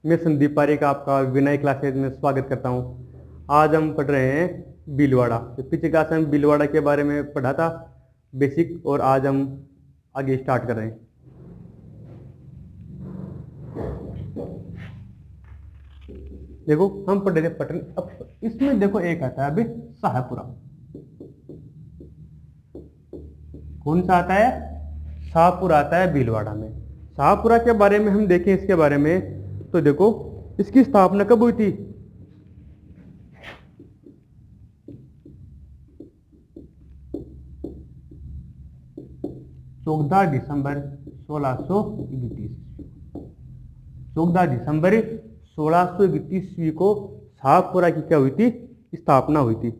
मैं संदीप पारेख आपका विनय क्लासेज में स्वागत करता हूं। आज हम पढ़ रहे हैं भीलवाड़ा। तो पिछली क्लास में हम भीलवाड़ा के बारे में पढ़ा था बेसिक, और आज हम आगे स्टार्ट कर रहे हैं। देखो हम पढ़ रहे थे पटन, अब इसमें देखो एक आता है अभी शाहपुरा। कौन सा आता है? शाहपुरा आता है भीलवाड़ा में। शाहपुरा के बारे में हम देखें, इसके बारे में तो देखो इसकी स्थापना कब हुई थी? चौदह दिसंबर 1631। 14 दिसंबर 1631 ईस्वी को शाहपुरा की क्या हुई थी? स्थापना हुई थी।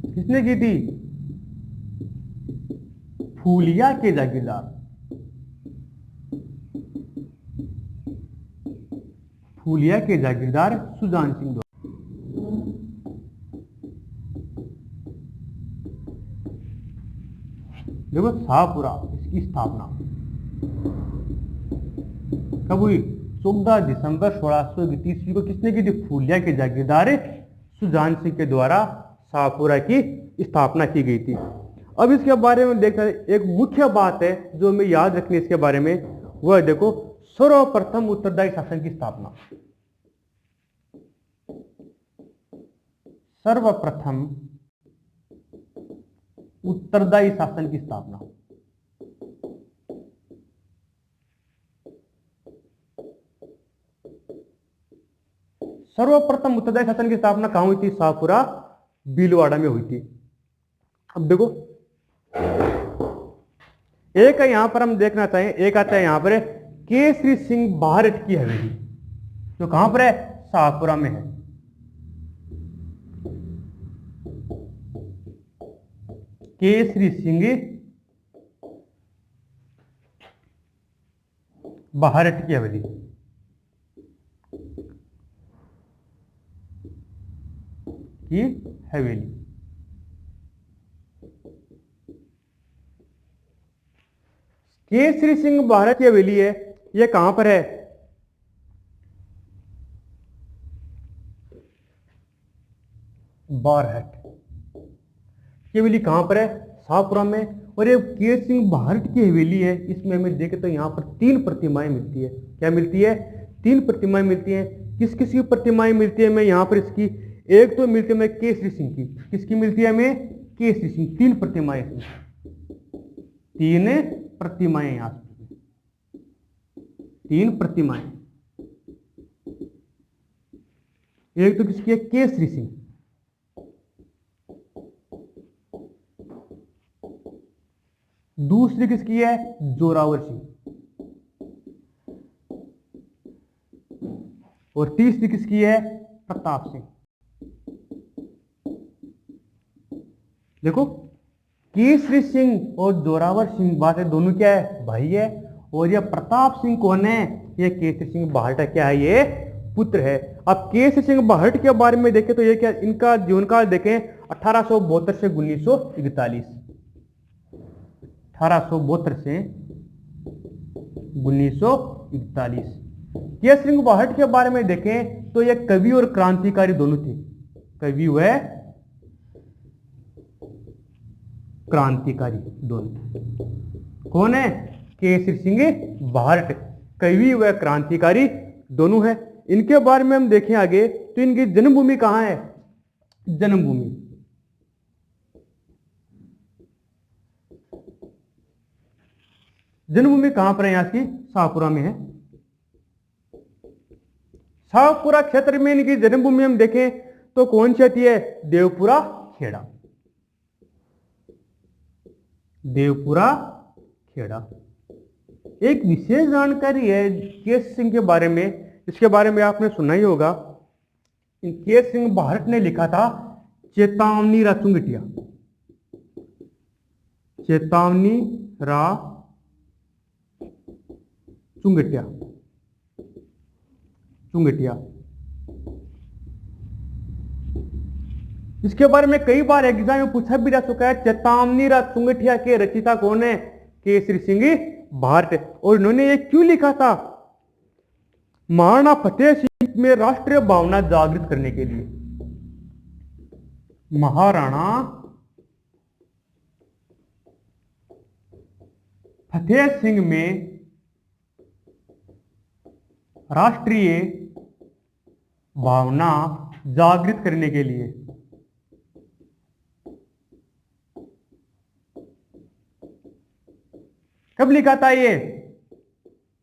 किसने की थी? फूलिया के जागीरदार, फूलिया के जागीरदार सुजान सिंह द्वारा। देखो शाहपुरा, इसकी स्थापना कब हुई? 14 दिसंबर 1631 ईस्वी को किसने की थी? फूलिया के जागीरदार सुजान सिंह के द्वारा शाहपुरा की स्थापना की गई थी। अब इसके बारे में देखते हैं, एक मुख्य बात है जो हमें याद रखनी है इसके बारे में, वह देखो सर्वप्रथम उत्तरदायी शासन की स्थापना। सर्वप्रथम उत्तरदायी शासन की स्थापना। सर्वप्रथम उत्तरदायी शासन की स्थापना कहां हुई थी? शाहपुरा भीलवाड़ा में हुई थी। अब देखो एक है यहां पर हम देखना चाहें, एक आता है यहां पर केसरी सिंह बाहरट की हवेली, जो कहां पर है? शाहपुरा में है। केसरी सिंह बाहरट की हवेली, की हवेली। केसरी सिंह बाहरट की हवेली है, यह कहां पर है? बारहट की हवेली कहां पर है? शाहपुरा में। और ये केसरी सिंह बाहरट की हवेली है, इसमें हमें देखें तो यहां पर 3 प्रतिमाएं मिलती है। क्या मिलती है? 3 प्रतिमाएं मिलती हैं। किस किस की प्रतिमाएं मिलती है? मैं यहां पर इसकी एक तो मिलती है हमें केसरी सिंह की। किसकी मिलती है हमें? केसरी सिंह। 3 प्रतिमाएं, 3 प्रतिमाएं यहां पर, 3 प्रतिमाएं। एक तो किसकी है? केसरी सिंह। दूसरी किसकी है? जोरावर सिंह। और तीसरी किसकी है? प्रताप सिंह। देखो केसरी सिंह और जोरावर सिंह बात है, दोनों क्या है? भाई है। और यह प्रताप सिंह कौन है? यह केसरी सिंह बाहरट क्या है? ये पुत्र है। अब केसरी सिंह बाहरट के बारे में देखें तो ये क्या, इनका जीवन काल देखें 1872 से 1941। 1872 से 1941। केसरी सिंह बाहरट के बारे में देखें तो ये कवि और क्रांतिकारी दोनों थे। कवि व क्रांतिकारी दोनों। कौन है? केसरी सिंह बाहरट कवि व क्रांतिकारी दोनों है। इनके बारे में हम देखें आगे तो इनकी जन्मभूमि कहां है? जन्मभूमि जन्मभूमि कहां पर है? यहां की शाहपुरा में है। शाहपुरा क्षेत्र में इनकी जन्मभूमि हम देखें तो कौन सी आती है? देवपुरा खेड़ा। देवपुरा खेड़ा। एक विशेष जानकारी है केसरी सिंह के बारे में, इसके बारे में आपने सुना ही होगा। केसरी सिंह बाहरट ने लिखा था चेतावनी रा चुंगटिया। चेतावनी रा चुंगटिया, चुंगटिया। इसके बारे में कई बार एग्जाम में पूछा भी जा चुका है। चेतावनी रा चुंगटिया के रचिता कौन है? केसरी सिंह भारट। और इन्होंने ये क्यों लिखा था? महाराणा फतेह सिंह में राष्ट्रीय भावना जागृत करने के लिए। महाराणा फतेह सिंह में राष्ट्रीय भावना जागृत करने के लिए। कब लिखा था ये?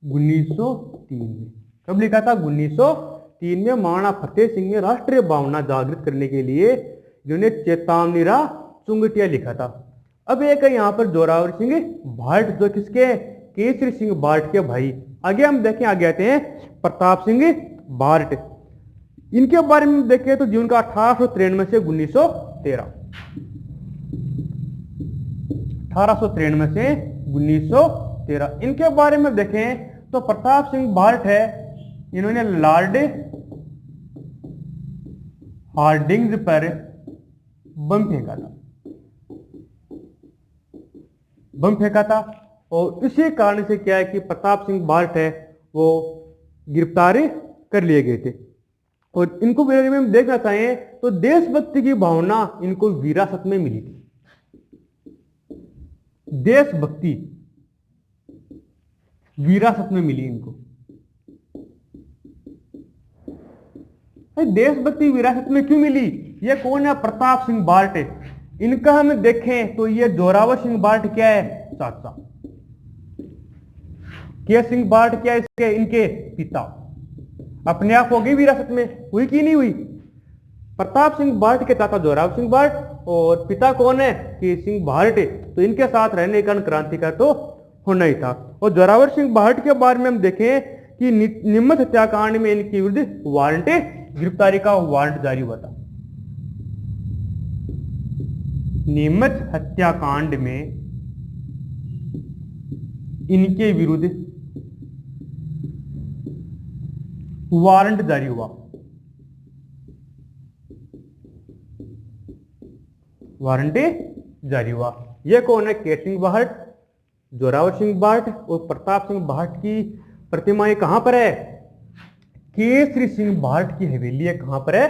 1903 में। कब लिखा था? 1903 में महाराणा फतेह सिंह ने राष्ट्रीय भावना जागृत करने के लिए जिन्होंने चेतावनीरा चुंगटिया लिखा था। अब एक है यहाँ पर जोरावर सिंह भारट, जो किसके? केसरी सिंह भारट के भाई। आगे हम देखें, आगे आते हैं प्रताप सिंह भारट। इनके बारे में देखें तो जीवन का 1893 से 1913, 1893 से 1913। इनके बारे में देखें तो प्रताप सिंह भारट है, इन्होंने लॉर्ड हार्डिंग्स पर बम फेंका था, बम फेंका था। और इसी कारण से क्या है कि प्रताप सिंह भारट है वो गिरफ्तार कर लिए गए थे। और इनको बारे में हम देखना चाहें तो देशभक्ति की भावना इनको विरासत में मिली थी। देशभक्ति विरासत में मिली इनको। देशभक्ति विरासत में क्यों मिली? ये कौन है? प्रताप सिंह भारट है। इनका हम देखें तो ये जोरावर सिंह भारट क्या है? चाचा। के सिंह भारट क्या है? इसके इनके पिता। अपने आप हो गई विरासत में? हुई कि नहीं हुई? प्रताप सिंह भारट के चाचा जोरावर सिंह भारट और पिता कौन है? के सिंह भारट। तो इनके साथ रहने का क्रांतिकार तो होना ही था। और जोरावर सिंह भारट के बारे में हम देखें कि नीमच हत्याकांड में इनके विरुद्ध वारंट, गिरफ्तारी का वारंट जारी हुआ था। नीमच हत्याकांड में इनके विरुद्ध वारंट जारी हुआ। वारंट जारी हुआ। यह कौन है? के सिंह भारट, जोरावर सिंह भारट और प्रताप सिंह भारट की प्रतिमाएं कहां पर है? केसरी सिंह भारट की हवेली है। कहां पर है?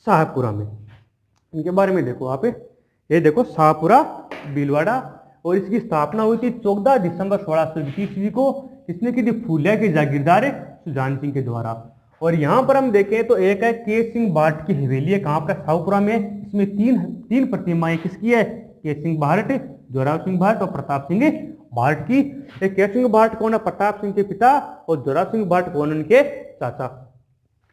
शाहपुरा में। इनके बारे में देखो आप, ये देखो शाहपुरा भीलवाड़ा। और इसकी स्थापना हुई थी 14 दिसंबर 1620 ईस्वी को। किसने की थी? फूलिया के जागीरदार सुजान सिंह के द्वारा। और यहां पर हम देखें तो एक है के सिंह भारट की हवेली है। कहां पर? शाहपुरा में। इसमें तीन प्रतिमाएं किसकी है? के सिंह भारट, जोरावर सिंह भारट और प्रताप सिंह भारट की। के सिंह भारट कौन है? प्रताप सिंह के पिता। और जोरावर सिंह भारट कौन? उनके चाचा।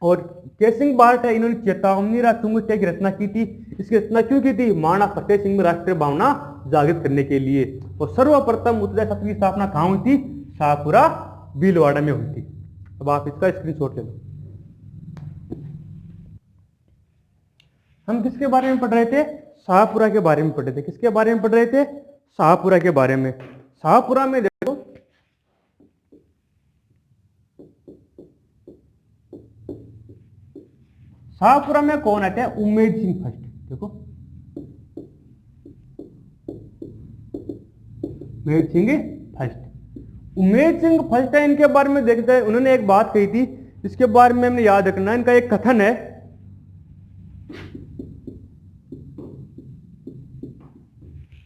और के सिंह भारट है, इन्होंने चेतावनीरा चुंगटिया की रचना की थी। इसकी रचना क्यों की थी? महाराणा फतेह सिंह में राष्ट्रीय भावना जागृत करने के लिए। और सर्वप्रथम उत्तरदायी शासन की स्थापना कहां हुई थी? शाहपुरा भीलवाड़ा में हुई थी। अब आप इसका स्क्रीनशॉट ले लो। हम किसके बारे में पढ़ रहे थे? शाहपुरा के बारे में पढ़ रहे थे। किसके बारे में पढ़ रहे थे? शाहपुरा के बारे में। शाहपुरा में देखो, शाहपुरा में कौन आते हैं? उम्मेद सिंह फर्स्ट। देखो, उम्मेद सिंह फर्स्ट। उम्मेद सिंह फर्स्ट है। इनके बारे में देखते हैं। उन्होंने एक बात कही थी, इसके बारे में हमने याद रखना। इनका एक कथन है,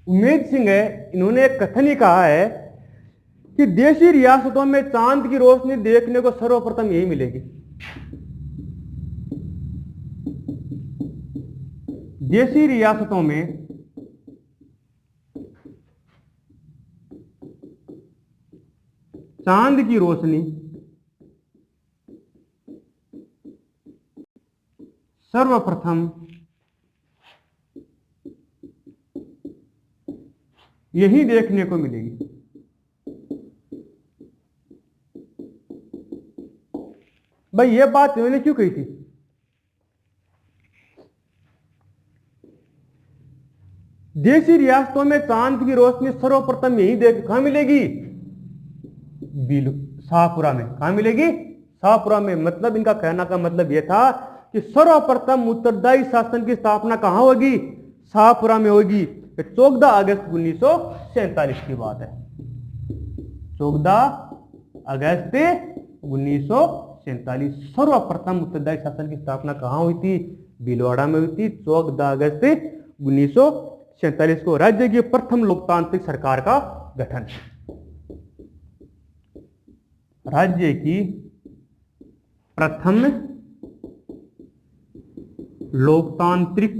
उम्मेद सिंह है, इन्होंने एक कथन ही कहा है कि देशी रियासतों में चांद की रोशनी देखने को सर्वप्रथम यही मिलेगी। देशी रियासतों में चांद की रोशनी सर्वप्रथम यही देखने को मिलेगी। भाई ये बात इन्होंने क्यों कही थी? देशी रियासतों में चांद की रोशनी सर्वप्रथम यही कहां मिलेगी? शाहपुरा में। कहां मिलेगी? शाहपुरा में। मतलब इनका कहना का मतलब यह था कि सर्वप्रथम उत्तरदायी शासन की स्थापना कहां होगी? शाहपुरा में होगी। 14 अगस्त 1947 की बात है। 14 अगस्त 1947 सर्वप्रथम उत्तरदायी शासन की स्थापना कहाँ हुई थी? भीलवाड़ा में हुई थी 14 अगस्त 1947 को। राज्य की प्रथम लोकतांत्रिक सरकार का गठन। राज्य की प्रथम लोकतांत्रिक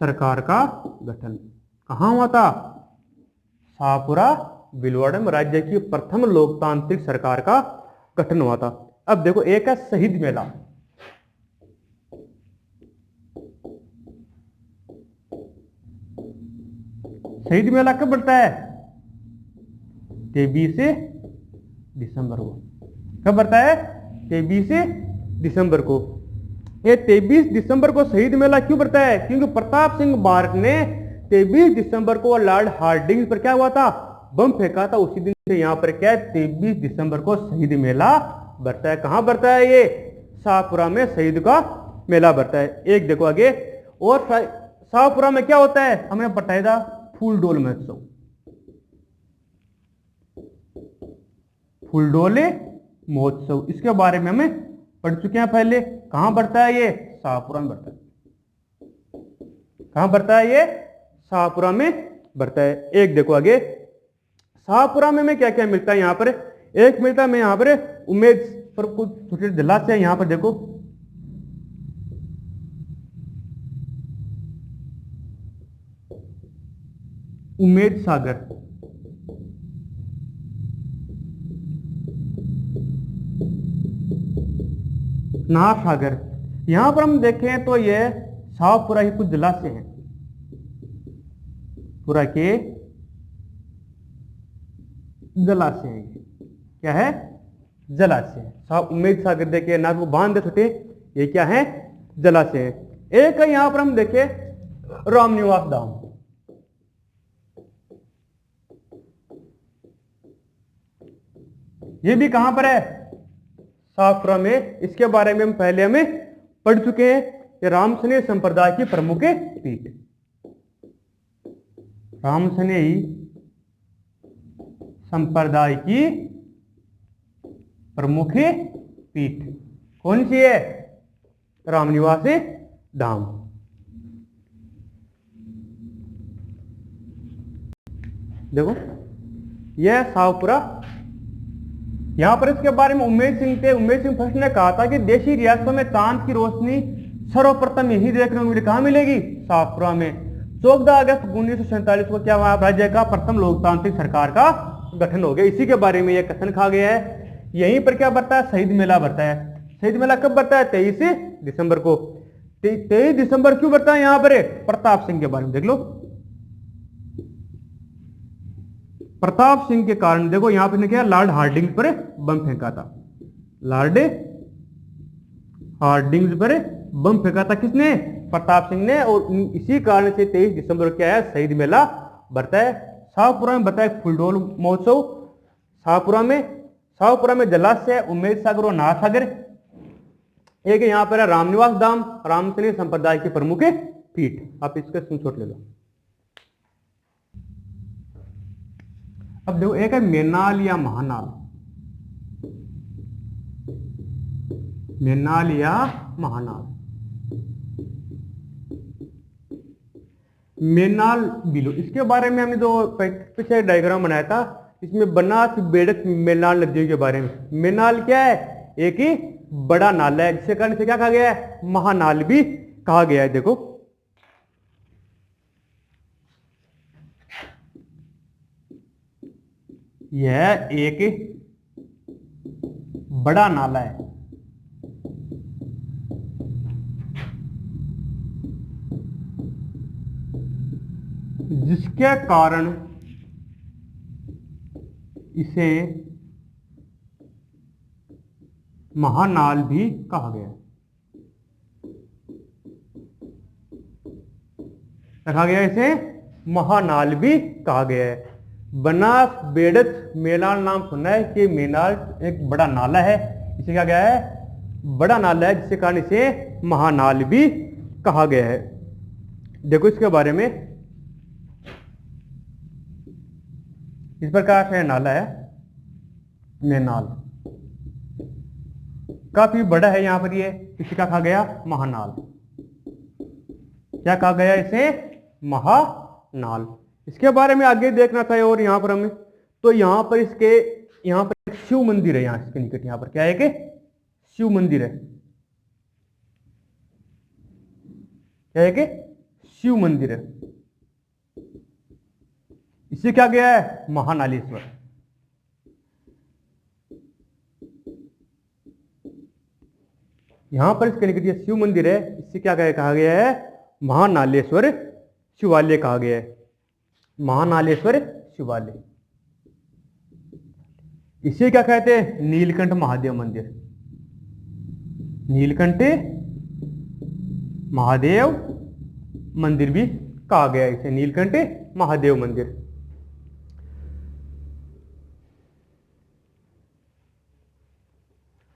सरकार का गठन कहाँ हुआ था? शाहपुरा भीलवाड़ा में राज्य की प्रथम लोकतांत्रिक सरकार का गठन हुआ था। अब देखो एक है शहीद मेला। शहीद मेला कब बढ़ता है? 23 दिसंबर को। कब बढ़ता है? 23 दिसंबर को। ये 23 दिसंबर को शहीद मेला क्यों बढ़ता है? क्योंकि प्रताप सिंह बारक ने 23 दिसंबर को लॉर्ड हार्डिंग्स पर क्या हुआ था? बम फेंका था। उसी दिन से यहाँ पर क्या है? 23 दिसंबर को शहीद मेला बढ़ता है। कहाँ बढ़ता है ये? शाहपुरा में शहीद का मेला बढ़ता है। एक देखो आगे। और शाहपुरा में क्या होता है? हमने बताया था फूलडोल महोत्सव। फूलडोल महोत्सव, इसके बारे में हमें पढ़ चुके हैं पहले। कहां बढ़ता है ये? शाहपुरा में बढ़ता है। कहां बढ़ता है ये? शाहपुरा में बढ़ता है। एक देखो आगे। शाहपुरा में क्या क्या मिलता है? यहां पर एक मिलता है, मैं यहां पर उम्मेद पर कुछ छोटे दिलासे हैं। यहां पर देखो उम्मेद सागर, नाथ सागर। यहां पर हम देखें तो ये शाहपुरा के कुछ जलाशय हैं। पुरा के जलाशय हैं। क्या है? जलाशय। उम्मेद सागर देखे, नाथ को बांध दे छोटे, ये क्या है? जलाशय है। एक है यहां पर हम देखे रामनिवास धाम। ये भी कहां पर है? शाहपुरा में। इसके बारे में हम पहले हमें पढ़ चुके हैं। ये रामसनेही संप्रदाय की प्रमुख पीठ। रामसनेही संप्रदाय की प्रमुख पीठ कौन सी है? रामनिवास धाम। देखो यह शाहपुरा। यहां पर इसके बारे में उम्मेद सिंह थे। उम्मेद सिंह फर्स्ट ने कहा था कि देशी रियासतों में चांद की रोशनी सर्वप्रथम यही देखने को मिली। कहां मिलेगी? शाहपुरा में। 14 अगस्त 1947 को क्या हुआ? राज्य का प्रथम लोकतांत्रिक सरकार का गठन हो गया। इसी के बारे में यह कथन कहा गया है। यहीं पर क्या बढ़ता है? शहीद मेला बढ़ता है। शहीद मेला कब बढ़ता है? 23 दिसंबर को। 23 दिसंबर क्यों बढ़ता है? यहां पर प्रताप सिंह के बारे में देख लो। प्रताप सिंह के कारण देखो यहां पर क्या? लॉर्ड हार्डिंग्स पर बम फेंका था। लॉर्ड हार्डिंग्स पर बम फेंका था किसने? प्रताप सिंह ने। और इसी कारण से 23 दिसंबर क्या है? शहीद मेला बढ़ता है। शाहपुरा में बढ़ता है फूलडोल महोत्सव। शाहपुरा में जलाशय उम्मेद सागर और नाथ सागर। एक यहां पर है रामनिवास धाम, रामसनेही संप्रदाय की प्रमुख पीठ। आप इसका स्क्रीनशॉट ले लो। अब देखो एक है मेनाल या महानाल। मेनाल या महानाल। मेनाल बिलो, इसके बारे में हमने जो पीछे डायग्राम बनाया था, इसमें बनास बेड़क मेनाल नदियों के बारे में। मेनाल क्या है? एक ही बड़ा नाला है, जिसके कारण से क्या कहा गया है? महानाल भी कहा गया है। देखो यह एक बड़ा नाला है, जिसके कारण इसे महानाल भी कहा गया है। रखा गया इसे महानाल भी कहा गया है। बनास बेड़क मेनाल नाम सुना है कि मेनाल एक बड़ा नाला है, इसे क्या गया है? बड़ा नाला है, जिसके कारण इसे महानाल भी कहा गया है। देखो इसके बारे में इस प्रकार से नाला है मेनाल, काफी बड़ा है यहाँ पर ये। इसे क्या कहा गया? महानाल। क्या कहा गया इसे? महानाल। इसके बारे में आगे देखना था और यहाँ पर हमें, तो यहाँ पर इसके यहाँ पर एक शिव मंदिर है, यहाँ इसके निकट यहाँ पर क्या है कि शिव मंदिर है। क्या है कि शिव मंदिर है। इसे क्या गया है? महानालेश्वर। यहां पर इसके निकट ये शिव मंदिर है, इससे क्या कहा गया है? महानालेश्वर शिवालय कहा गया है। महानालेश्वर शिवालय। इसे क्या कहते हैं? नीलकंठ महादेव मंदिर। नीलकंठ महादेव मंदिर भी कहा गया है इसे, नीलकंठ महादेव मंदिर।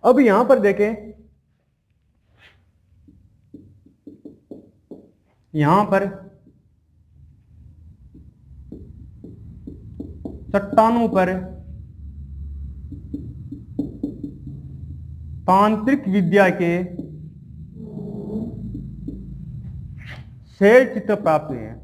अब यहां पर देखें, यहां पर चट्टानों पर तांत्रिक विद्या के शैल चित्र प्राप्त हुए हैं।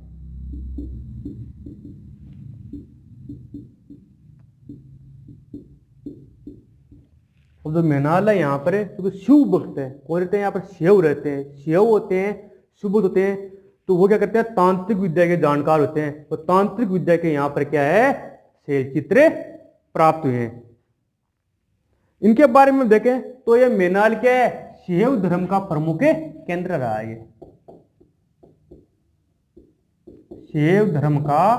अब जो मेनाल है यहाँ पर, तो शिव भक्त है, कौन रहते हैं यहाँ पर? शिव रहते हैं। शिव होते हैं, शुभ होते हैं, तो वो क्या करते हैं? तांत्रिक विद्या के जानकार होते हैं। तो तांत्रिक विद्या के यहाँ पर क्या है? शैल चित्र प्राप्त हुए हैं। इनके बारे में देखें तो ये मेनाल क्या है? शैव धर्म का प्रमुख केंद्र रहा है। ये शैव धर्म का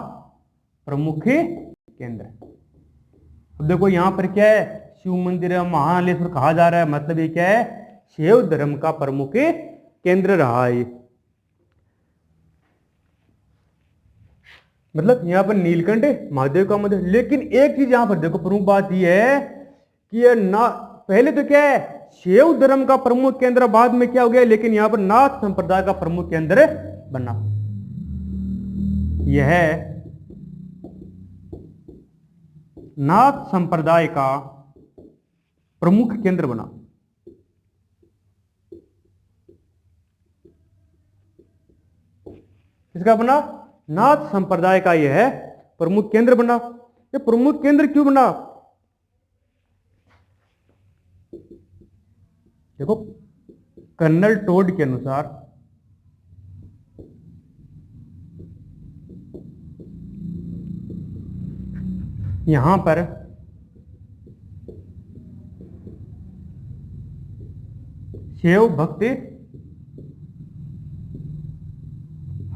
प्रमुख केंद्र। अब देखो यहां पर क्या है? शिव मंदिर है, महानालेश्वर कहा जा रहा है, मतलब ये क्या है? शैव धर्म का प्रमुख केंद्र रहा है। मतलब यहां पर नीलकंठ महादेव का मंदिर। लेकिन एक चीज यहां पर देखो, प्रमुख बात यह है कि ये ना, पहले तो क्या है? शैव धर्म का प्रमुख केंद्र, बाद में क्या हो गया? लेकिन यहां पर नाथ संप्रदाय का प्रमुख केंद्र बना। यह नाथ संप्रदाय का प्रमुख केंद्र बना। किसका बना? नाथ संप्रदाय का यह प्रमुख केंद्र बना। ये प्रमुख केंद्र क्यों बना? देखो कर्नल टोड के अनुसार यहां पर शैव भक्त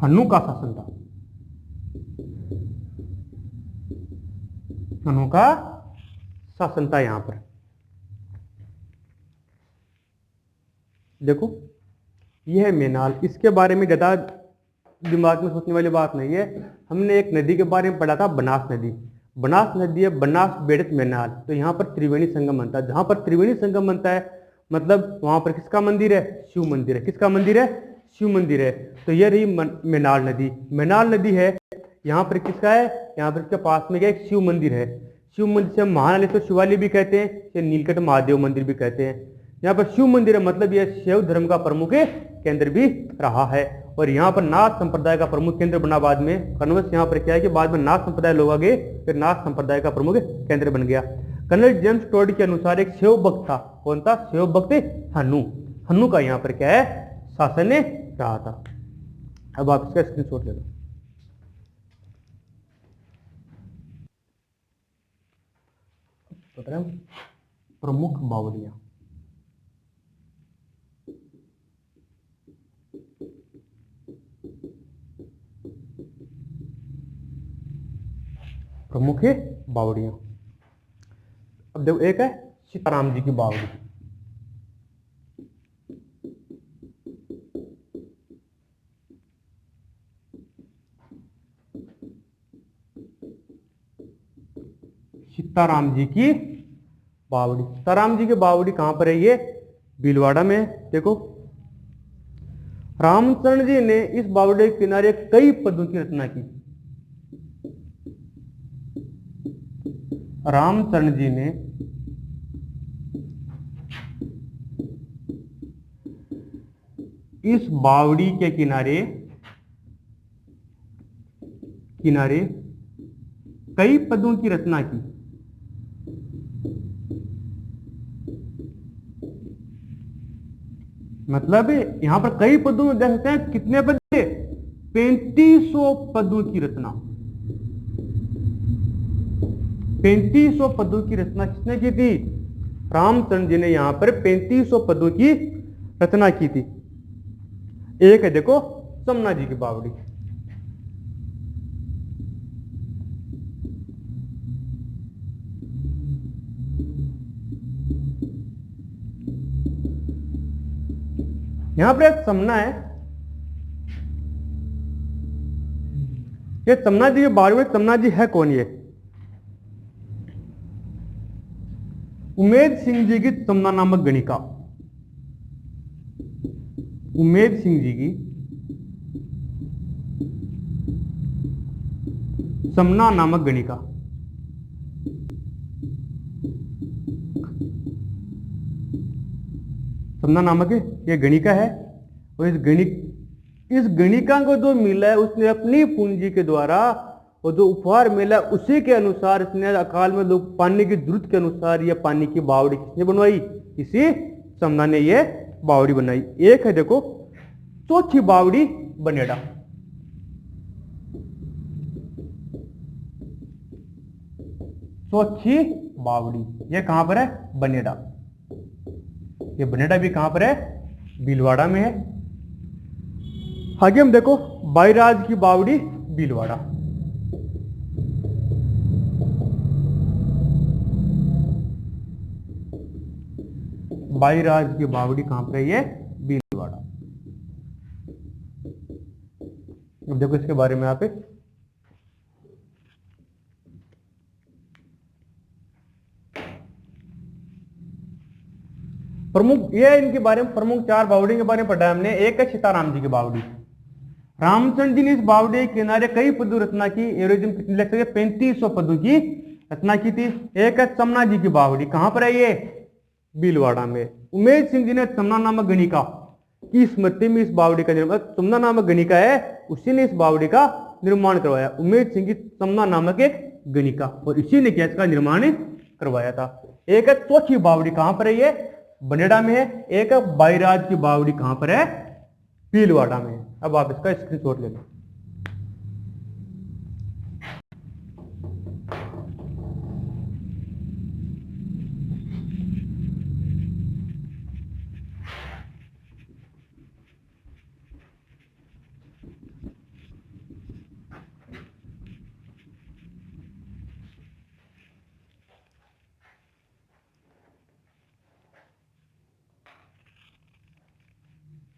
हनु का शासन था। हनु का शासन था यहां पर। देखो यह है मेनाल। इसके बारे में ज्यादा दिमाग में सोचने वाली बात नहीं है। हमने एक नदी के बारे में पढ़ा था, बनास नदी। बनास नदी है, बनास बेड़त मेनाल। तो यहाँ पर त्रिवेणी संगम बनता है। जहां पर त्रिवेणी संगम बनता है मतलब वहां पर किसका मंदिर है? शिव मंदिर है। किसका मंदिर है? शिव मंदिर है। तो यह रही मेनाल नदी। मेनाल नदी है, यहाँ पर किसका है? यहाँ पर इसके पास में क्या एक शिव मंदिर है। शिव मंदिर से महानालेश्वर शिवालय भी कहते हैं, या नीलकंठ महादेव मंदिर भी कहते हैं। यहाँ पर शिव मंदिर है, मतलब यह शैव धर्म का प्रमुख केंद्र भी रहा है। और यहाँ पर नाथ संप्रदाय का प्रमुख केंद्र बना बाद में। कन्वर्स यहाँ पर क्या है कि बाद में नाथ संप्रदाय लोग आ गए, फिर नाथ संप्रदाय का प्रमुख केंद्र बन गया। कर्नल जेम्स टोड के अनुसार एक शैव भक्त था। कौन था? शैव भक्त हनु। हनु का यहाँ पर क्या है? शासन रहा था। अब आप इसका स्क्रीनशॉट ले लो। प्रमुख बावड़ियां। प्रमुख बावड़ियां। अब देखो एक है सीताराम जी की बावड़ी। सीताराम जी की बावड़ी। सीताराम जी की बावड़ी कहां पर है? ये भीलवाड़ा में। देखो रामचंद्र जी ने इस बावड़ी के किनारे कई पदों की रचना की। रामचरण जी ने इस बावड़ी के किनारे किनारे कई पदों की रचना की। मतलब यहां पर कई पदों में देख सकते हैं कितने पद थे, 3500 पदों की रचना। 3500 पदों की रचना किसने की थी? रामचंद्र जी ने यहां पर 3500 पदों की रचना की थी। एक है देखो समना जी की बावड़ी। यहां पर एक समना है, ये समना जी की बावड़ी में समना जी है कौन? ये उमेद सिंह जी की समना नामक गणिका। उमेद सिंह जी की समना नामक गणिका। समना नामक ये गणिका है, और इस गणिका को जो मिला है उसने अपनी पूंजी के द्वारा, और जो उपहार मिला उसी के अनुसार इसने अकाल में लोग पानी की जरूरत के अनुसार यह पानी की बावड़ी किसने बनवाई? इसी समना ने यह बावड़ी बनाई। एक है देखो चौथी बावड़ी बनेड़ा। चौथी बावड़ी ये कहां पर है? बनेड़ा। ये बनेड़ा भी कहां पर है? भीलवाड़ा में है। आगे हम देखो बाईराज की बावड़ी भीलवाड़ा। बाईराज की बावड़ी कहां पर है? ये भीलवाड़ा। अब देखो इसके बारे में यहाँ पे प्रमुख, ये इनके बारे में प्रमुख 4 बावड़ी के बारे में पढ़ा हमने। एक है सीताराम जी की बावड़ी। रामचंद्र जी ने इस बावड़ी के किनारे कई पदों रचना की। एवरेज में कितनी लिख सकते? 3500 पदों की रचना की थी। एक है समना जी की बावड़ी, कहां पर है ये? भीलवाड़ा में। उमेद सिंह जी ने समना नामक गणिका की स्मृति में इस बावड़ी का निर्माण, समना नामक गणिका है उसी ने इस बावड़ी का निर्माण करवाया। उमेद सिंह की समना नामक एक गणिका, और इसी ने क्या इसका निर्माण करवाया था। एक है चौथी बावड़ी, कहां पर है ये? बनेड़ा में है। एक है बाईराज की बावड़ी, कहां पर है? भीलवाड़ा में। अब आप इसका स्क्रीनशॉट ले लो।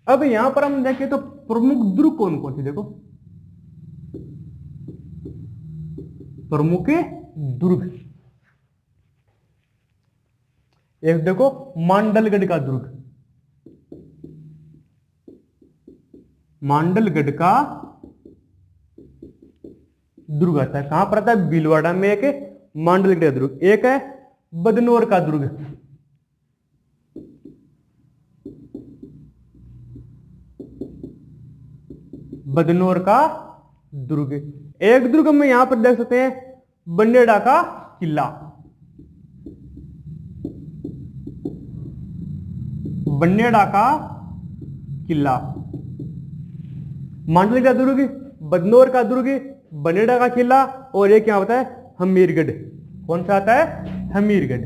अब यहां पर हम देखें तो प्रमुख दुर्ग कौन कौन सी? देखो प्रमुख दुर्ग, एक देखो मांडलगढ़ का दुर्ग। मांडलगढ़ का दुर्ग आता है, कहां पर आता है? भीलवाड़ा में। एक मांडलगढ़ का दुर्ग। एक है बदनौर का दुर्ग। बदनौर का दुर्ग। एक दुर्ग में यहां पर देख सकते हैं बनेड़ा का किला। बनेड़ा का किला, मांडल का दुर्ग, बदनौर का दुर्ग, बनेड़ा का किला, और एक क्या होता है? हमीरगढ़। कौन सा आता है? हमीरगढ़।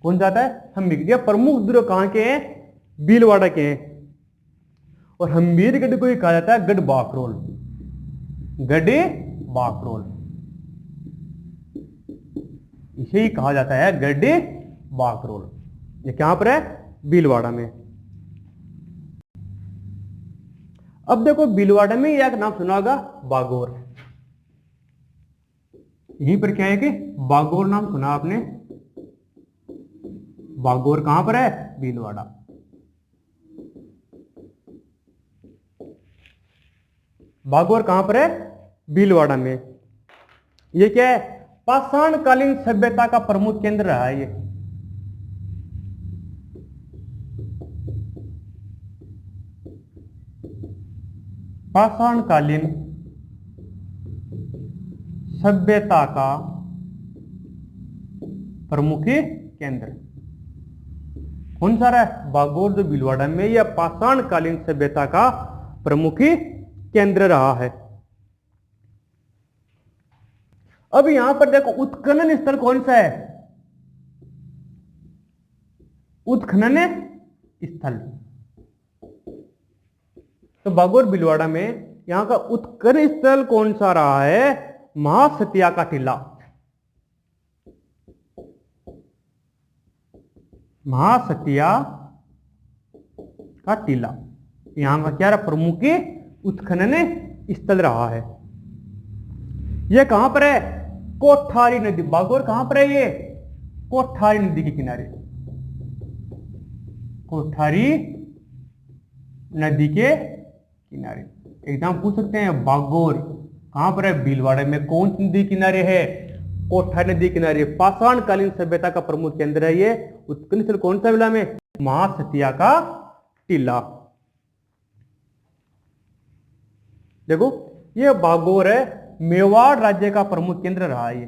कौन सा आता है? हमीरगढ़। ये प्रमुख दुर्ग कहां के हैं? भीलवाड़ा के हैं। और हमीरगढ़ को ही कहा जाता है गढ़ बाकरोल। गढ़ बाकरोल इसे ही कहा जाता है गढ़ बाकरोल। ये कहां पर है? भीलवाड़ा में। अब देखो भीलवाड़ा में एक नाम सुना होगा बागोर। यहीं पर क्या है कि बागोर नाम सुना आपने? बागोर कहां पर है? भीलवाड़ा। बागोर कहां पर है? भीलवाड़ा में। ये क्या है? पाषाणकालीन सभ्यता का प्रमुख केंद्र रहा है ये। पाषाणकालीन सभ्यता का प्रमुख केंद्र कौन सा रहा है? बागोर जो भीलवाड़ा में यह पाषाणकालीन सभ्यता का प्रमुख केंद्र रहा है। अब यहां पर देखो उत्खनन स्थल कौन सा है? उत्खनन स्थल। तो बागोर भीलवाड़ा में यहां का उत्खनन स्थल कौन सा रहा है? महासतिया का टीला। महासतिया का टीला यहां का क्या रहा? प्रमुख उत्खनन स्थल रहा है। यह कहां पर है? कोठारी नदी। बागोर कहां पर है? ये कोठारी नदी के किनारे। कोठारी नदी के किनारे। एग्जाम पूछ सकते हैं बागोर कहां पर है? भीलवाड़ा में। कौन सी नदी किनारे है? कोठारी नदी किनारे। पाषाणकालीन सभ्यता का प्रमुख केंद्र है ये। उत्खनन स्थल कौन सा जिला में? महासतिया का टीला। देखो ये बागोर है, मेवाड़ राज्य का प्रमुख केंद्र रहा है ये।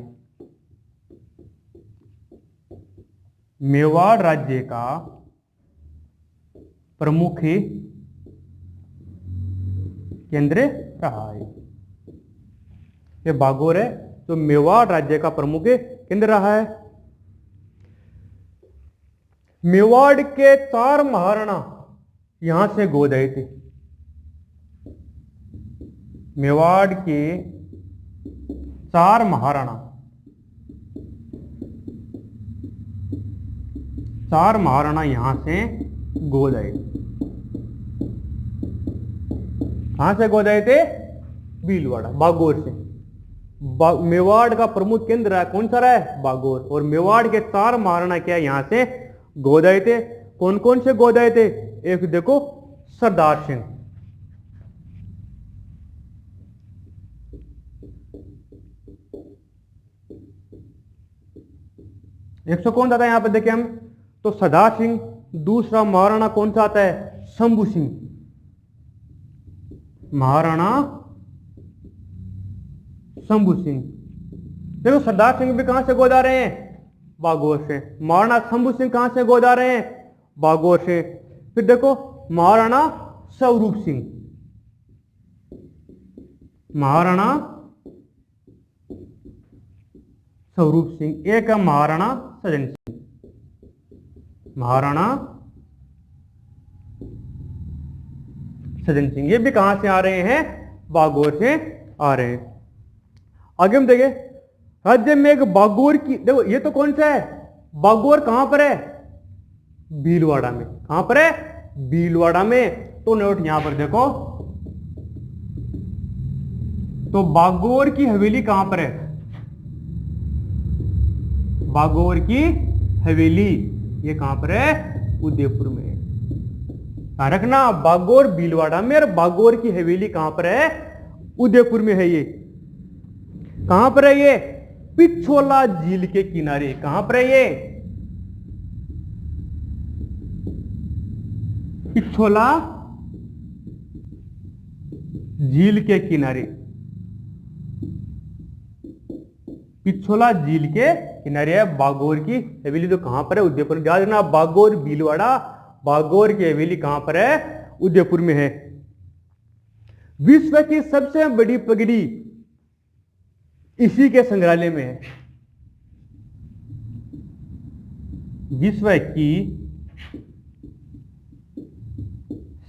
मेवाड़ राज्य का प्रमुख केंद्र रहा है ये। बागोर है जो मेवाड़ राज्य का प्रमुख केंद्र रहा है। मेवाड़ के 4 महाराणा यहां से गोद आए थे। मेवाड़ के 4 महाराणा, 4 महाराणा यहां से गोद आए। कहां से गोद आए थे? भीलवाड़ा, बागोर से। मेवाड़ का प्रमुख केंद्र है कौन सा रहा है? बागोर। और मेवाड़ के 4 महाराणा क्या यहां से गोद आए थे? कौन कौन से गोद आए थे? एक देखो सरदार सिंह, एक सौ कौन आता है यहां पर देखें हम तो सरदार सिंह। दूसरा महाराणा कौन सा आता है? शंभू सिंह। महाराणा शंभू सिंह। देखो सरदार सिंह भी कहां से गोद आ रहे हैं? बागोर से। महाराणा शंभू सिंह कहां से गोद आ रहे हैं? बागोर से। फिर देखो महाराणा स्वरूप सिंह, महाराणा स्वरूप सिंह। एक है महाराणा सजन सिंह, महाराणा सजन सिंह। ये भी कहां से आ रहे हैं? बागोर से आ रहे हैं। आगे हम देखें राज्य में एक बागोर की। देखो ये तो कौन सा है? बागोर कहां पर है? भीलवाड़ा में। कहां पर है? भीलवाड़ा में। तो नोट यहां पर देखो तो बागोर की हवेली कहां पर है? बागोर की हवेली ये कहां पर है? उदयपुर में। ध्यान रखना बागोर भीलवाड़ा में और बागोर की हवेली कहां पर है? उदयपुर में है। ये कहां पर है? ये पिछोला झील के किनारे। कहां पर है ये? पिछोला झील के किनारे। पिछोला झील के किनारे है बागोर की हवेली। तो कहां पर है? उदयपुर। याद रखना बागोर भीलवाड़ा, बागोर की हवेली कहां पर है? उदयपुर में है। विश्व की सबसे बड़ी पगड़ी इसी के संग्रहालय में है। विश्व की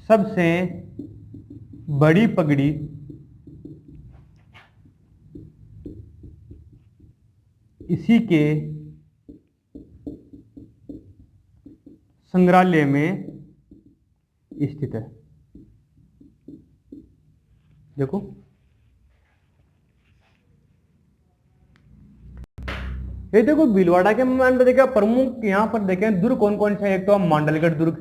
सबसे बड़ी पगड़ी इसी के संग्रहालय में स्थित है। देखो ये देखो भीलवाड़ा के अंदर देखिए प्रमुख यहां पर देखें दुर्ग कौन कौन से है? एक तो मांडलगढ़ दुर्ग,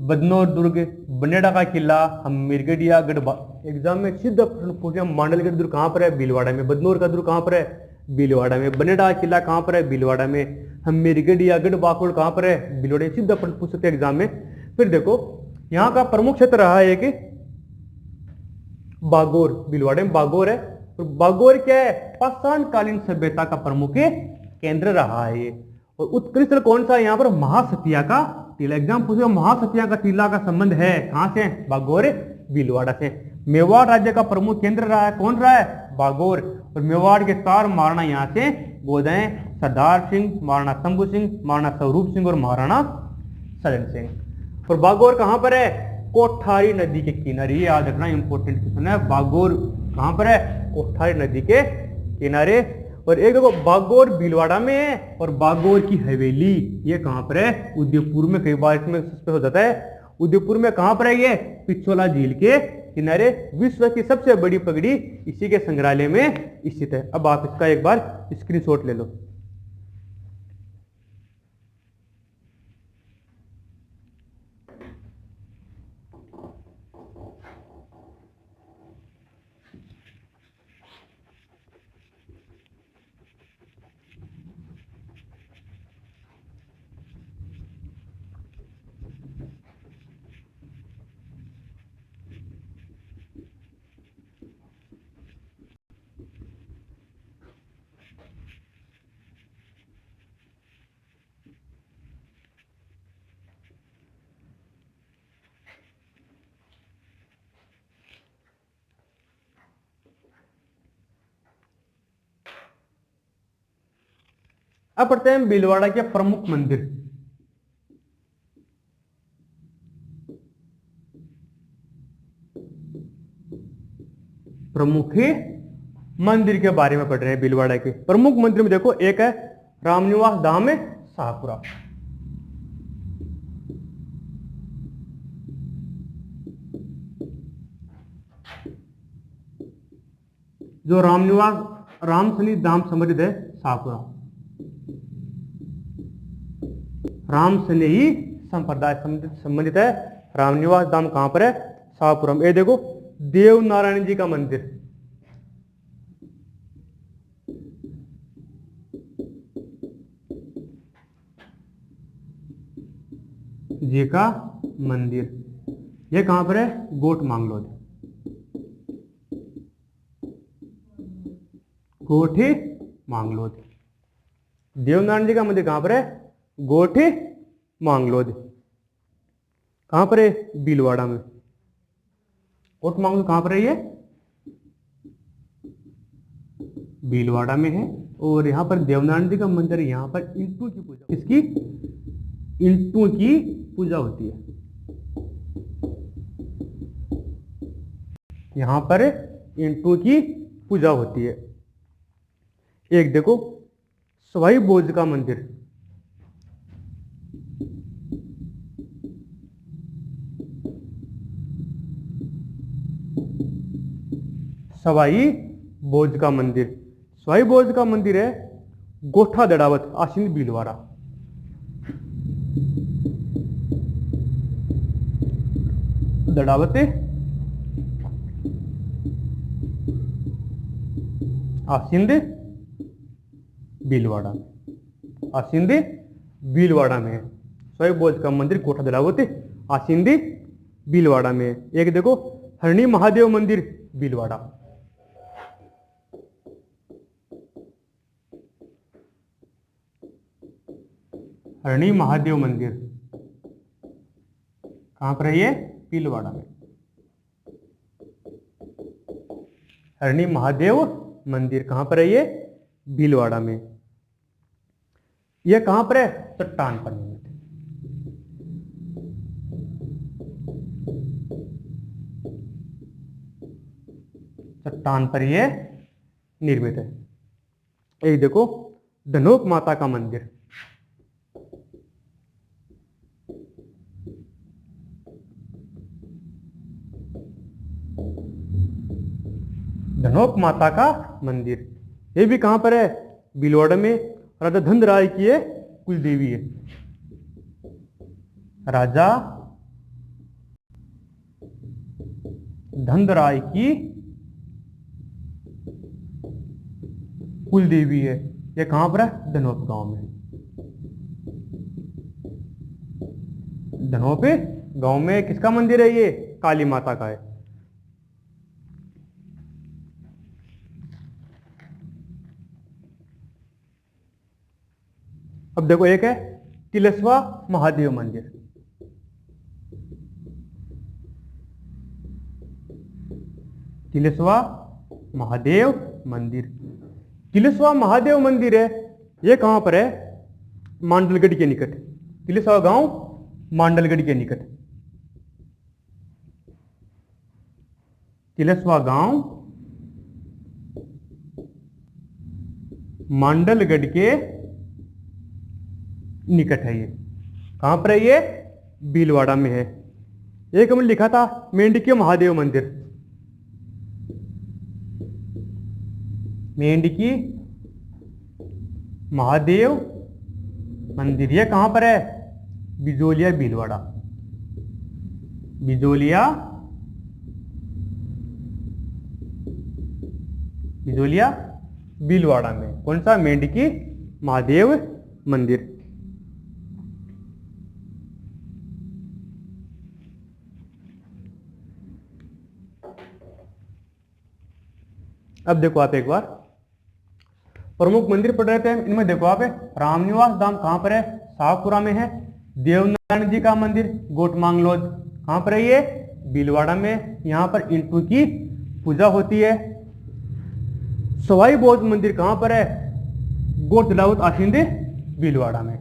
बदनौर दुर्ग, बनेड़ा का किला, हमीरगढ़िया गढ़। एग्जाम में सीधा प्रश्न पूछे मांडलगढ़ दुर्ग कहाँ पर है? भीलवाड़ा में। बदनौर का दुर्ग कहाँ पर है? भीलवाड़ा में। बनेड़ा का किला कहाँ पर है? भीलवाड़ा में। हमीरगढ़िया गढ़ बाकुड़ कहाँ पर है? भीलवाड़ा। सीधा प्रश्न पूछ सकते हैं एग्जाम में। फिर देखो यहाँ का प्रमुख क्षेत्र रहा है एक बागोर। भीलवाड़ा में बागोर है। तो बागोर क्या है? पाषाण कालीन सभ्यता का प्रमुख केंद्र रहा है ये। और उत्कृष्ट कौन सा? यहाँ पर महासतिया का टीला। एग्जाम पूछे महासतिया का टीला का संबंध है कहां से? बागोर भीलवाड़ा से। मेवाड़ राज्य का प्रमुख केंद्र रहा है, कौन रहा है? बागोर। और मेवाड़ के 4 महाराणा यहाँ से गोदय, सरदार सिंह, महाराणा शंभू सिंह, महाराणा स्वरूप सिंह और महाराणा सजन सिंह। और बागोर कहां पर है? कोठारी नदी के किनारे। ये याद रखना, इंपॉर्टेंट क्वेश्चन है। बागोर कहां पर है? कोठारी नदी के किनारे। और एक देखो बागोर भीलवाड़ा में है। और बागोर की हवेली ये कहां पर है? उदयपुर में। कई बार इसमें सस्पेंस हो जाता है। उदयपुर में कहां पर है ये? पिछोला झील के किनारे। विश्व की सबसे बड़ी पगड़ी इसी के संग्रहालय में स्थित है। अब आप इसका एक बार स्क्रीनशॉट ले लो। अब पढ़ते हैं भीलवाड़ा के प्रमुख मंदिर। प्रमुख मंदिर के बारे में पढ़ रहे हैं। भीलवाड़ा के प्रमुख मंदिर में देखो एक है रामनिवास धाम है शाहपुरा। जो रामनिवास रामशनि धाम समर्थित है शाहपुरा। रामशनि ही संप्रदाय संबंधित है। रामनिवास धाम कहां पर है? शाहपुरा में। ये देखो देव नारायण जी का मंदिर। जी का मंदिर ये कहां पर है? गोट मांगलोद। गोठी मांगलोद। देवनारायण जी का मंदिर कहां पर है? गोठी मांगलोद। कहां पर है? भीलवाड़ा में। गोठ मांगलोद कहां पर है? ये भीलवाड़ा में है। और यहां पर देवनारायण जी का मंदिर, यहां पर इंटू की पूजा, किसकी? इंटू की पूजा होती है। यहां पर इंटू की पूजा होती है। एक देखो सवाई भोज का मंदिर। सवाई भोज का मंदिर। सवाई भोज का मंदिर है गोठा दड़ावत, आसिंद भीलवाड़ा। दड़ावत आसिंद भीलवाड़ा। आसिंद भीलवाड़ा में है सवाई भोज का मंदिर। कोठा दड़ावत आसिंद भीलवाड़ा में है। एक देखो हरणी महादेव मंदिर भीलवाड़ा। हरणी महादेव मंदिर कहां पर है? ये भीलवाड़ा में। हरणी महादेव मंदिर कहां पर है? ये भीलवाड़ा में। यह कहां पर है? चट्टान पर निर्मित है। चट्टान पर यह निर्मित है। एक देखो धनोक माता का मंदिर। धनोक माता का मंदिर ये भी कहां पर है? भीलवाड़ा में। राजा धनराय की कुल देवी है। राजा धनराय की कुल देवी है। ये कहां पर है? धनोप गांव में। धनोप गांव में किसका मंदिर है? ये काली माता का है। अब देखो एक है तिलस्वा महादेव मंदिर। तिलस्वा महादेव मंदिर, तिलस्वा महादेव मंदिर है, ये कहां पर है? मांडलगढ़ के निकट। तिलस्वा गांव मांडलगढ़ के निकट। तिलस्वा गांव मांडलगढ़ के निकट है। ये कहां पर है? ये भीलवाड़ा में है। एक हमने लिखा था मेंढकी महादेव मंदिर। मेंढकी महादेव मंदिर ये कहां पर है? बिजोलिया भीलवाड़ा। बिजोलिया भीलवाड़ा में। कौन सा? मेंढकी महादेव मंदिर। अब देखो आप एक बार प्रमुख मंदिर पढ़ रहे थे, इनमें देखो आप रामनिवास धाम कहां पर है? शाहपुरा में है। देवनारायण जी का मंदिर गोटमांगलोद कहां पर है? ये भीलवाड़ा में। यहां पर इंटू की पूजा होती है। सवाई बौद्ध मंदिर कहां पर है? गोटलाउत आशिंदे भीलवाड़ा में।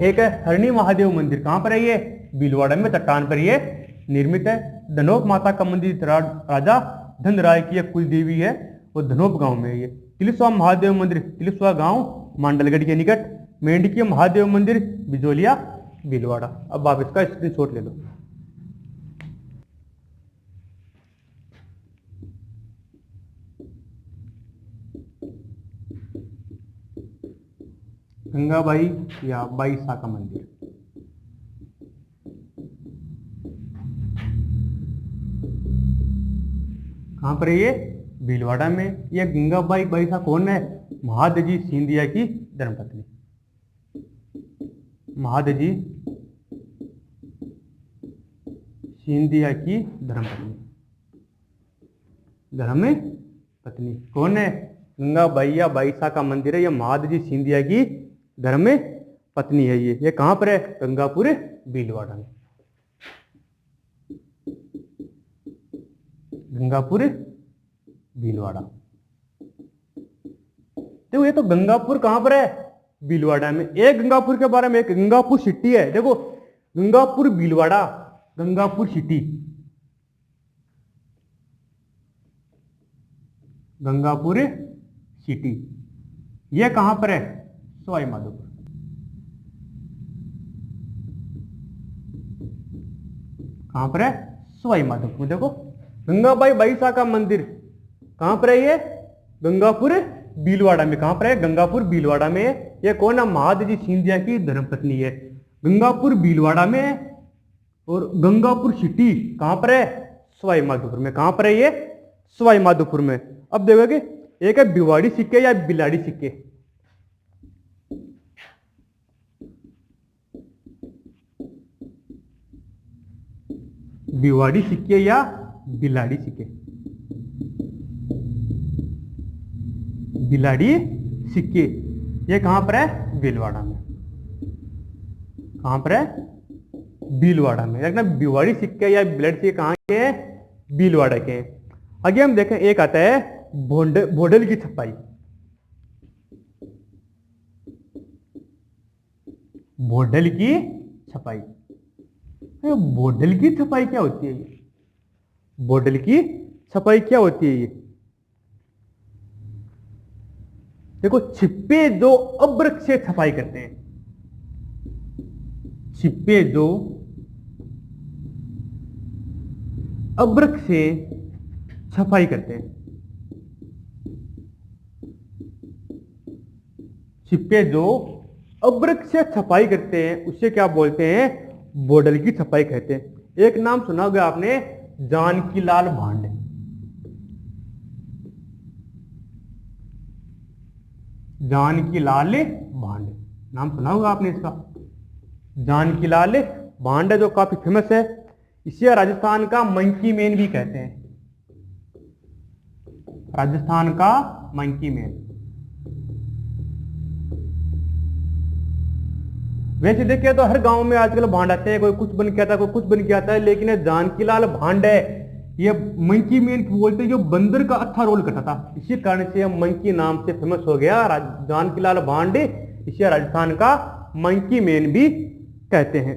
एक है हरणी महादेव मंदिर कहां पर है? ये भीलवाड़ा में, चट्टान पर ये निर्मित है। धनोप माता का मंदिर राजा धनराय की कुल देवी है, वो धनोप गांव में है। ये तिलस्वा महादेव मंदिर तिलस्वा गांव मांडलगढ़ के निकट। मेंढकी महादेव मंदिर बिजोलिया भीलवाड़ा। अब आप इसका स्क्रीनशॉट ले लो। गंगाबाई या बाईसा का मंदिर, कहां पर है? ये भीलवाड़ा में। ये गंगाबाई बाईसा कौन है? महादजी सिंधिया की धर्मपत्नी। महादजी सिंधिया की धर्मपत्नी। धर्मपत्नी कौन है? गंगाबाई या बाईसा का मंदिर है। ये महादजी सिंधिया की धर्मपत्नी है। ये कहां पर है? गंगापुर भीलवाड़ा में। गंगापुर भीलवाड़ा। देखो ये तो गंगापुर कहां पर है? भीलवाड़ा में। एक गंगापुर के बारे में एक गंगापुर सिटी है। देखो गंगापुर भीलवाड़ा, गंगापुर सिटी, गंगापुर सिटी ये कहां पर है? सवाई माधोपुर। कहां पर है? सवाई माधोपुर। देखो गंगाबाई बाईसा का मंदिर कहां पर है? ये गंगापुर भीलवाड़ा में। कहां पर है? गंगापुर भीलवाड़ा में। ये कौन है? महादजी सिंधिया की धर्मपत्नी है। गंगापुर भीलवाड़ा में। और गंगापुर सिटी कहां पर है? सवाई माधोपुर में। कहां पर है? ये सवाई माधोपुर में। अब देखोगे एक है बिवाड़ी सिक्के या बिलाड़ी सिक्के। बिवाड़ी सिक्के या बिलाड़ी सिक्के। बिलाड़ी सिक्के ये कहां पर है? भीलवाड़ा में। कहां पर है? भीलवाड़ा में। देखना बिवाड़ी सिक्के या बिलाड़ी सिक्के कहां के हैं? भीलवाड़ा के हैं। आगे हम देखें एक आता है भोडल की छपाई। भोडल की छपाई। भोडल की छपाई क्या होती है? ये भोडल की छपाई क्या होती है? ये देखो छिप्पे जो अब्रक से छपाई करते हैं। छिप्पे जो अब्रक से छपाई करते हैं। छिप्पे जो अब्रक से छपाई करते हैं उसे क्या बोलते हैं? भोडल की छपाई कहते हैं। एक नाम सुना होगा आपने जानकीलाल भांडे। जानकीलाल भांडे नाम सुना होगा आपने इसका। जानकीलाल भांडे जो काफी फेमस है, इसे राजस्थान का मंकी मैन भी कहते हैं। राजस्थान का मंकी मैन। वैसे देखिए तो हर गांव में आजकल भांड आते हैं, कोई कुछ बन के आता है, कोई कुछ बन के आता है, लेकिन जानकीलाल भांडे ये मंकी मैन बोलते हैं, जो बंदर का अच्छा रोल करता था, इसी कारण से मंकी नाम से फेमस हो गया जानकीलाल भांडे। इसे राजस्थान का मंकी मैन भी कहते हैं।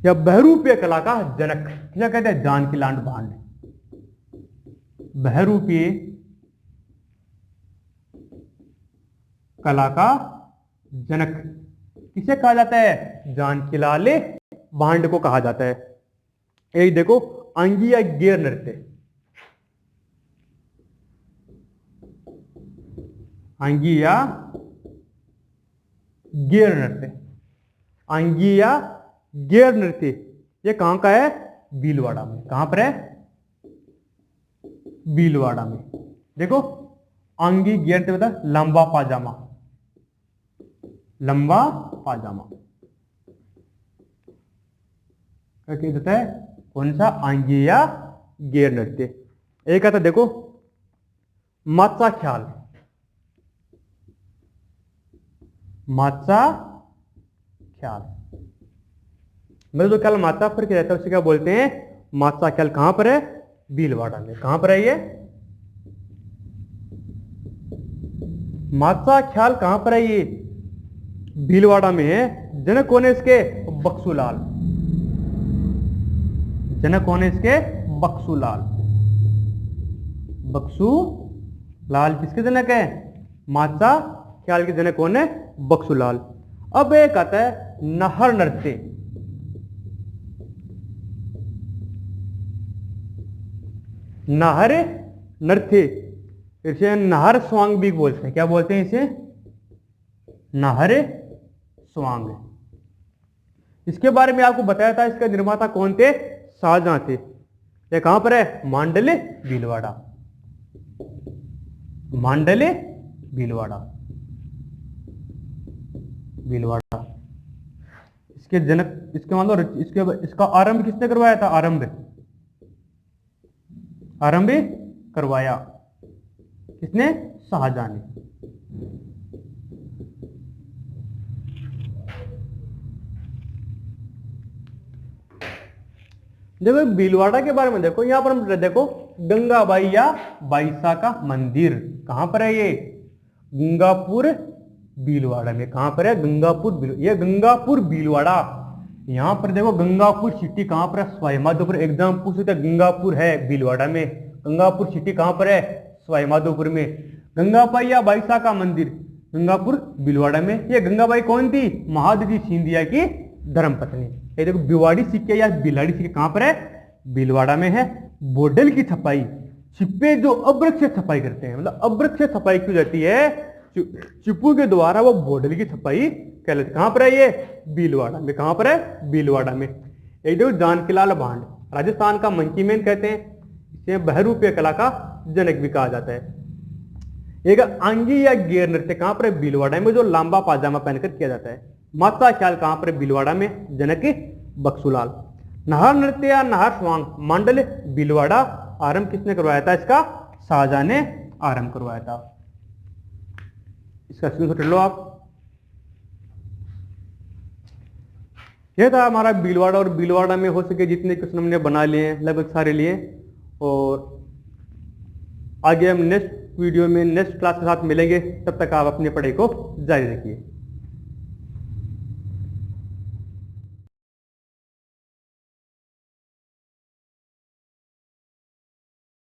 या बहुरूपीय कला का जनक क्या कहते हैं? जानकीलाल भांडे। बहुरूपीय कला का जनक किसे कहा जाता है? जानकीलाल भांडे को कहा जाता है। एक देखो अंगी या गेर नृत्य। अंगी या गेर नृत्य। अंगी या गेर नृत्य ये कहां का है? भीलवाड़ा में। कहां पर है? भीलवाड़ा में। देखो अंगी गेर नृत्य बता, लंबा पाजामा। लंबा पाजामा क्या कहता है? कौन सा? अंगी या गेर नृत्य। एक आता देखो माचा ख्याल। माचा ख्याल मतलब जो ख्याल माचा पर क्या रहता है उसे क्या बोलते हैं? माचा ख्याल। कहां पर है? भीलवाड़ा में। कहां पर है ये? माचा ख्याल कहां पर है? ये भीलवाड़ा में है। जनक कौन है इसके? बक्सूलाल। जनक कौन है इसके? बक्सूलाल। बक्सूलाल किसके जनक है? माचा ख्याल के जनक कौन है? बक्सूलाल। अब एक आता है नाहर नृत्य। नाहर नृत्य इसे नाहर स्वांग भी बोलते हैं। क्या बोलते हैं इसे? नाहर स्वांग। इसके बारे में आपको बताया था, इसका निर्माता कौन थे? शाहजहां थे। ये कहां पर है? मांडले भीलवाड़ा। मांडले भीलवाड़ा। भीलवाड़ा इसके जनक, इसके मान लो इसका आरंभ किसने करवाया था? आरंभ करवाया किसने? शाहजहां ने। देखो भीलवाड़ा के बारे में देखो, यहां पर हम देखो गंगाबाई या बाईसा का मंदिर। कहां पर है ये? गंगापुर भीलवाड़ा में। कहां पर है? गंगापुर। ये गंगापुर भीलवाड़ा। यहां पर देखो गंगापुर सिटी कहां पर है? सवाई माधोपुर। एग्जाम पूछ सकते गंगापुर है भीलवाड़ा में, गंगापुर सिटी कहां पर है? सवाई माधोपुर में। गंगाबाई या बाईसा का मंदिर गंगापुर भीलवाड़ा में। ये गंगाबाई कौन थी? महादजी सिंधिया की धर्मपत्नी। ये देखो बिवाड़ी सिक्के या बिलाड़ी सिक्के कहां पर है? भीलवाड़ा में है। बोडल की छपाई, छिपे जो अब्रक से छपाई करते हैं, मतलब अब्रक से छपाई की जाती है, चिप्पू के द्वारा वो बोडल की छपाई कहलाती है। कहां पर है ये? भीलवाड़ा में। कहां पर है? भीलवाड़ा में। एक देखो जानकीलाल भांड, राजस्थान का मंकी मैन कहते हैं, इसे बहुरूपीय कला का जनक भी कहा जाता है। एक अंगी या गेर नृत्य कहां पर है? भीलवाड़ा में, जो लंबा पाजामा पहनकर किया जाता है। माचा ख्याल कहां पर? भीलवाड़ा में, जनक बक्सूलाल। नाहर नृत्य या नाहर स्वांग मंडल भीलवाड़ा, आरंभ किसने करवाया था इसका? शाहजहां ने आरंभ करवाया था। इसका स्क्रीनशॉट लो आप। यह था हमारा भीलवाड़ा, और भीलवाड़ा में हो सके जितने क्वेश्चन हमने बना लिए हैं लगभग सारे लिए, और आगे हम नेक्स्ट वीडियो में नेक्स्ट क्लास के साथ मिलेंगे। तब तक आप अपनी पढ़ाई को जारी रखिए।